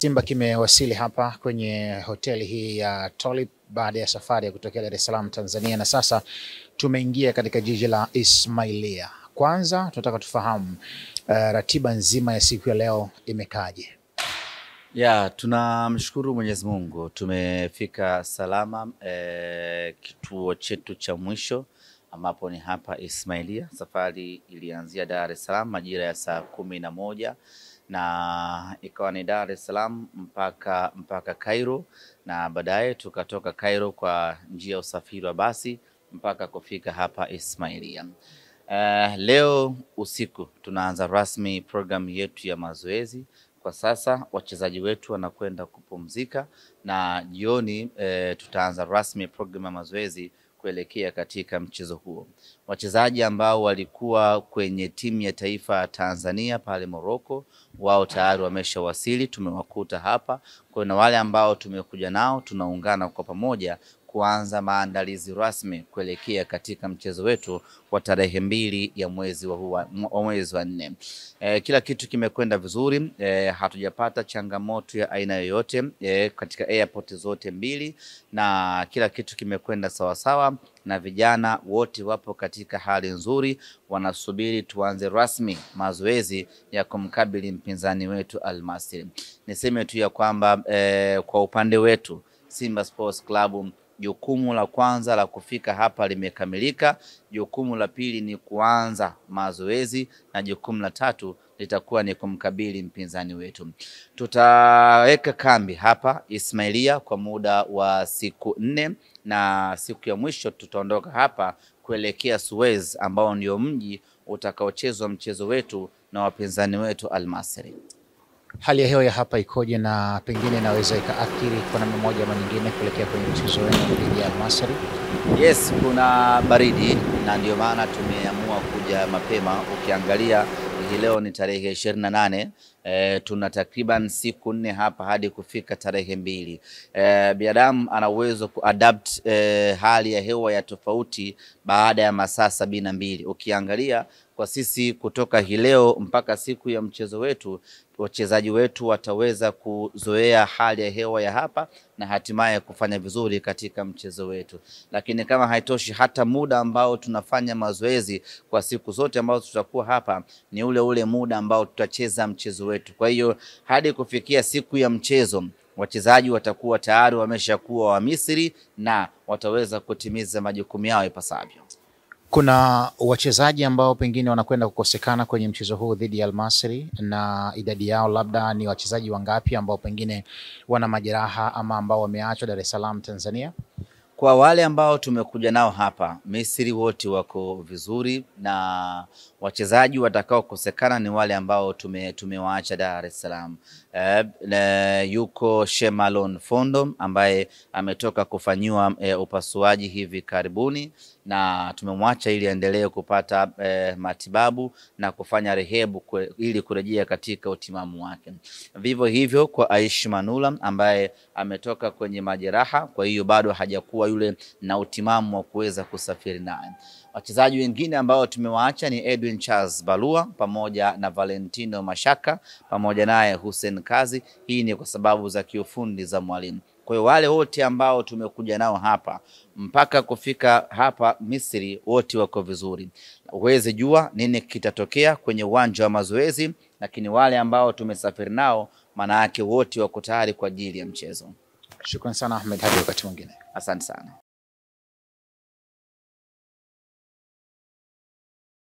Simba kimewasili hapa kwenye hoteli hii ya Tulip baada ya safari ya kutokea Dar es Salaam Tanzania, na sasa tumeingia katika jiji la Ismailia. Kwanza tunataka tufahamu ratiba nzima ya siku ya leo imekaje? Tunamshukuru Mwenyezi Mungu, tumefika salama kituo chetu cha mwisho ambapo ni hapa Ismailia. Safari ilianzia Dar es Salaam majira ya saa 11 na ikawa ni Dar es Salaam mpaka Cairo, na baadaye tukatoka Cairo kwa njia ya usafiri wa basi mpaka kufika hapa Ismailia. Leo usiku tunaanza rasmi program yetu ya mazoezi. Kwa sasa wachezaji wetu wanakwenda kupumzika na jioni tutaanza rasmi program ya mazoezi kuelekea katika mchezo huo. Wachezaji ambao walikuwa kwenye timu ya taifa ya Tanzania pale Morocco, wao tayari wameshawasili, tumewakuta hapa. Kwa na wale ambao tumekuja nao tunaungana kwa pamoja kuanza maandalizi rasmi kuelekea katika mchezo wetu wa tarehe 2 ya mwezi wa 4. Kila kitu kimekwenda vizuri, hatujapata changamoto ya aina yoyote katika airport zote mbili, na kila kitu kimekwenda sawa sawa, na vijana wote wapo katika hali nzuri, wanasubiri tuanze rasmi mazoezi ya kumkabili mpinzani wetu Al Masry. Niseme tu ya kwamba kwa upande wetu Simba Sports Club, jukumu la kwanza la kufika hapa limekamilika. Jukumu la pili ni kuanza mazoezi, na jukumu la tatu litakuwa ni kumkabili mpinzani wetu. Tutaweka kambi hapa Ismailia kwa muda wa siku 4, na siku ya mwisho tutaondoka hapa kuelekea Suez ambao ndio mji utakaochezwa mchezo wetu na wapinzani wetu Al Masry. Hali ya hewa ya hapa ikoje, na pengine inaweza ikaathiri kwa namna moja ama nyingine kuelekea kwenye mchezo wenu dhidi ya Al Masry? Yes, kuna baridi na ndio maana tumeamua kuja mapema. Ukiangalia leo ni tarehe 28, tuna takriban siku 4 hapa hadi kufika tarehe 2. Binadamu ana uwezo kuadapt hali ya hewa ya tofauti baada ya masaa 72. Ukiangalia kwa sisi kutoka leo mpaka siku ya mchezo wetu, wachezaji wetu wataweza kuzoea hali ya hewa ya hapa na hatimaye kufanya vizuri katika mchezo wetu. Lakini kama haitoshi, hata muda ambao tunafanya mazoezi kwa siku zote ambazo tutakuwa hapa ni ule muda ambao tutacheza mchezo wetu. Kwa hiyo hadi kufikia siku ya mchezo wachezaji watakuwa tayari wameshakuwa wa Misri na wataweza kutimiza majukumu yao ipasavyo. Kuna wachezaji ambao pengine wanakwenda kukosekana kwenye mchezo huu dhidi ya Al Masry, na idadi yao labda ni wachezaji wangapi ambao pengine wana majeraha ama ambao wameachwa Dar es Salaam Tanzania? Kwa wale ambao tumekuja nao hapa Misri wote wako vizuri, na wachezaji watakao kosekana ni wale ambao tumewaacha Dar es Salaam. Yuko Shemalon Fondo ambaye ametoka kufanyiwa upasuaji hivi karibuni, na tumemwacha ili aendelee kupata matibabu na kufanya rehebu ili kurejea katika utimamu wake. Vivyo hivyo kwa Aish Manula ambaye ametoka kwenye majeraha, kwa hiyo bado hajakuwa yule na utimamu wa kuweza kusafiri naye. Wachezaji wengine ambao tumewaacha ni Edwin Charles Balua pamoja na Valentino Mashaka pamoja naye Hussein Kazi. Hii ni kwa sababu za kiufundi za mwalimu. Kwa hiyo wale wote ambao tumekuja nao hapa mpaka kufika hapa Misri wote wako vizuri. Uweze jua nini kitatokea kwenye uwanja wa mazoezi, lakini wale ambao tumesafiri nao maana yake wote wako tayari kwa ajili ya mchezo. Shukrani sana Ahmed, hadi wakati mwingine. Asante sana.